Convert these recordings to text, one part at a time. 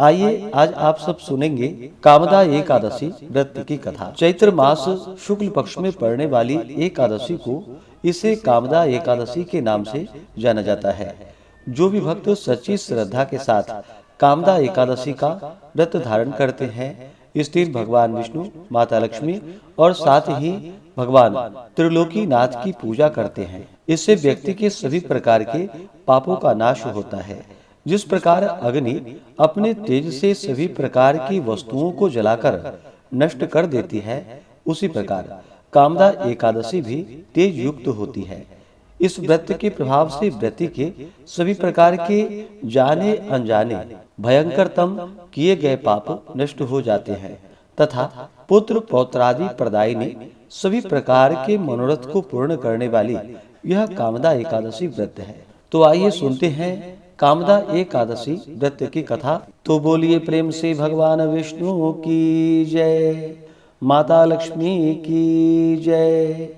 आइए आज आप सब सुनेंगे कामदा एकादशी व्रत की कथा। चैत्र मास शुक्ल पक्ष में पड़ने वाली एकादशी को इसे कामदा एकादशी के नाम से जाना जाता है। जो भी भक्त सच्ची श्रद्धा के साथ कामदा एकादशी का व्रत धारण करते हैं, इस दिन भगवान विष्णु, माता लक्ष्मी और साथ ही भगवान त्रिलोकी नाथ की पूजा करते हैं। इससे व्यक्ति के सभी प्रकार के पापों का नाश होता है। जिस प्रकार अग्नि अपने तेज से सभी प्रकार की वस्तुओं को जलाकर नष्ट कर देती है, उसी प्रकार कामदा एकादशी भी तेज युक्त होती है। इस व्रत के प्रभाव से व्यक्ति के सभी प्रकार के जाने अनजाने भयंकरतम किए गए पाप नष्ट हो जाते हैं तथा पुत्र पौत्रादि प्रदायिनी सभी प्रकार के मनोरथ को पूर्ण करने वाली यह कामदा एकादशी व्रत है। तो आइए सुनते हैं कामदा एकादशी व्रत की कथा। तो बोलिए प्रेम से भगवान विष्णु की जय, माता लक्ष्मी की जय,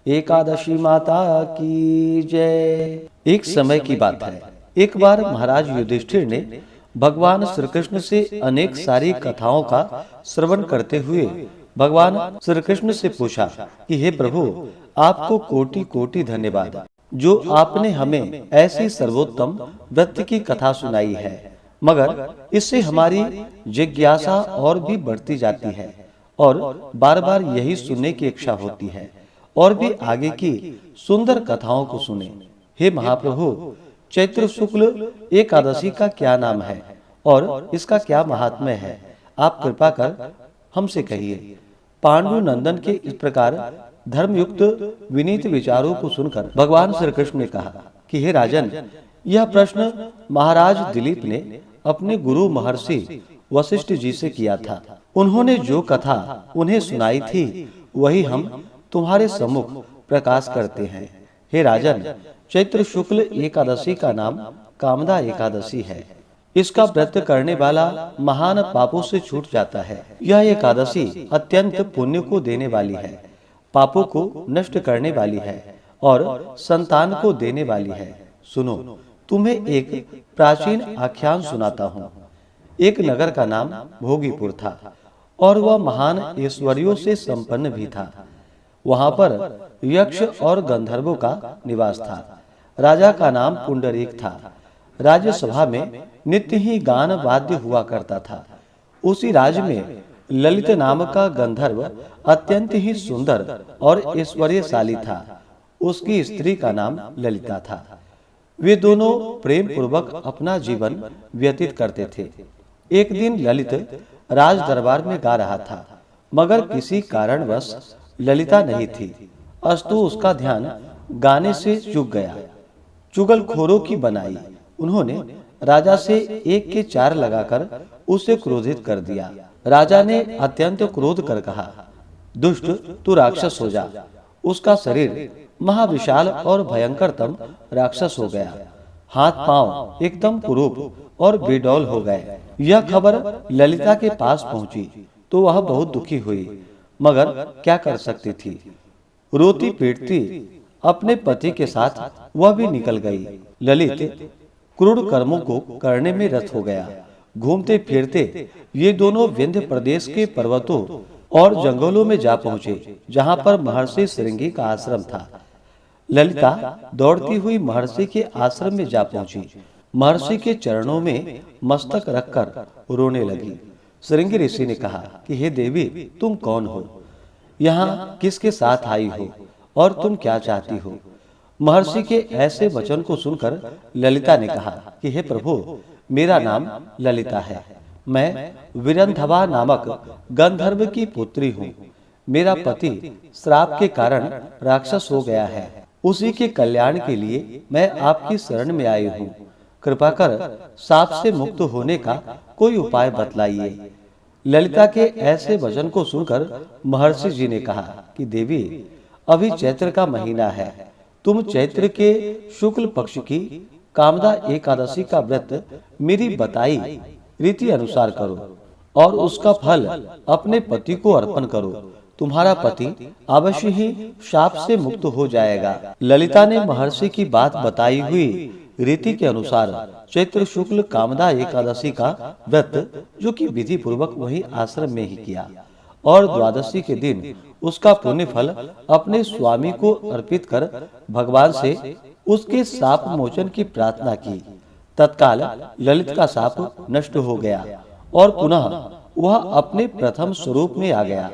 एकादशी माता की जय। एक समय की बात है, एक बार महाराज युधिष्ठिर ने भगवान श्री कृष्ण से अनेक सारी कथाओं का श्रवण करते हुए भगवान श्री कृष्ण से पूछा कि हे प्रभु, आपको कोटि कोटि धन्यवाद जो आपने हमें ऐसी सर्वोत्तम व्रत की कथा सुनाई है, मगर इससे हमारी जिज्ञासा और भी बढ़ती जाती है और बार बार यही सुनने की इच्छा होती है और भी आगे की सुंदर कथाओं को सुने। हे महाप्रभु, चैत्र शुक्ल एकादशी का क्या नाम है और इसका क्या महात्म्य है, आप कृपा कर हमसे कहिए। पांडु नंदन के इस प्रकार धर्मयुक्त विनीत विचारों को सुनकर भगवान श्री कृष्ण ने कहा कि हे राजन, यह प्रश्न महाराज दिलीप ने अपने गुरु महर्षि वशिष्ठ जी से किया था। उन्होंने जो कथा उन्हें सुनाई थी वही हम तुम्हारे सम्मुख प्रकाश करते हैं। हे राजन, चैत्र शुक्ल एकादशी का नाम कामदा एकादशी है। इसका व्रत करने वाला महान पापों से छूट जाता है। यह एकादशी अत्यंत पुण्य को देने वाली है, पापों को नष्ट करने वाली है और संतान को देने वाली है। सुनो, तुम्हें एक प्राचीन आख्यान सुनाता हूँ। एक नगर का नाम भोगीपुर था और वह महान ऐश्वर्यों से संपन्न भी था। वहां पर यक्ष और गंधर्वों का निवास था। राजा का नाम पुंडरीक था। राज्यसभा में नित्य ही गान वाद्य हुआ करता था। उसी राज्य में ललित नाम का गंधर्व अत्यंत ही सुंदर और ऐश्वर्यशाली था। उसकी स्त्री का नाम ललिता था। वे दोनों प्रेम पूर्वक अपना जीवन व्यतीत करते थे। एक दिन ललित राज दरबार में गा रहा था, मगर किसी कारणवश ललिता नहीं थी। अस्तु उसका ध्यान गाने से चूक गया। चुगलखोरों की बनाई उन्होंने राजा से एक के चार लगाकर उसे क्रोधित कर दिया। राजा ने अत्यंत क्रोध कर कहा, दुष्ट, तू राक्षस हो जा। उसका शरीर महाविशाल और भयंकरतम राक्षस हो गया। हाथ पांव एकदम कुरूप और बेडौल हो गए। यह खबर ललिता के पास पहुंची तो वह बहुत दुखी हुई, मगर क्या कर सकती थी। रोती पीटती अपने पति के साथ वह भी निकल गई। ललित क्रूर कर्मों को करने में रत हो गया। घूमते फिरते ये दोनों विंध्य प्रदेश के पर्वतों और जंगलों में जा पहुंचे, जहां पर महर्षि श्रृंगी का आश्रम था। ललिता दौड़ती हुई महर्षि के आश्रम में जा पहुंची। महर्षि के चरणों में मस्तक रखकर रोने लगी। श्रृंगी ऋषि ने कहा कि हे देवी, तुम कौन हो, यहाँ किसके साथ आई हो और तुम क्या चाहती हो। महर्षि के ऐसे वचन को सुनकर ललिता ने कहा कि हे प्रभु, मेरा नाम ललिता है। मैं विरंधवा नामक गंधर्व की पुत्री हूँ। मेरा पति श्राप के कारण राक्षस हो गया है। उसी के कल्याण के लिए मैं आपकी शरण में आई हूँ। कृपा कर श्राप से मुक्त होने का कोई उपाय बतलाइए। ललिता के ऐसे वचन को सुनकर महर्षि जी ने कहा कि देवी, अभी चैत्र का महीना है। तुम चैत्र के शुक्ल पक्ष की कामदा एकादशी का व्रत मेरी बताई रीति अनुसार करो और उसका फल अपने पति को अर्पण करो। तुम्हारा पति अवश्य ही शाप से मुक्त हो जाएगा। ललिता ने महर्षि की बात बताई हुई रीति के अनुसार चैत्र शुक्ल कामदा एकादशी का व्रत जो कि विधि पूर्वक वही आश्रम में ही किया और द्वादशी के दिन उसका पुण्य फल अपने स्वामी को अर्पित कर भगवान से उसके शाप मोचन की प्रार्थना की। तत्काल ललित का शाप नष्ट हो गया और पुनः वह अपने प्रथम स्वरूप में आ गया।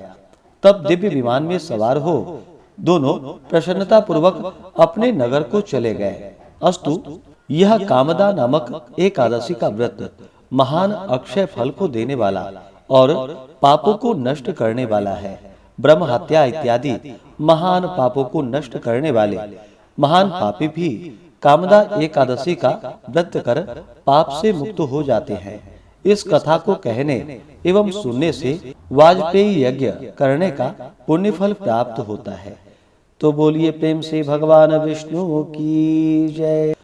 तब दिव्य विमान में सवार हो दोनों प्रसन्नता पूर्वक अपने नगर को चले गए। अस्तु, यह कामदा नामक एकादशी का व्रत महान अक्षय फल को देने वाला और पापों को नष्ट करने वाला है। ब्रह्म हत्या इत्यादि महान पापों को नष्ट करने वाले महान पापी भी कामदा एकादशी का व्रत कर पाप से मुक्त हो जाते हैं। इस कथा को कहने एवं सुनने से वाजपेयी यज्ञ करने का पुण्य फल प्राप्त होता है। तो बोलिए प्रेम से भगवान विष्णु की जय।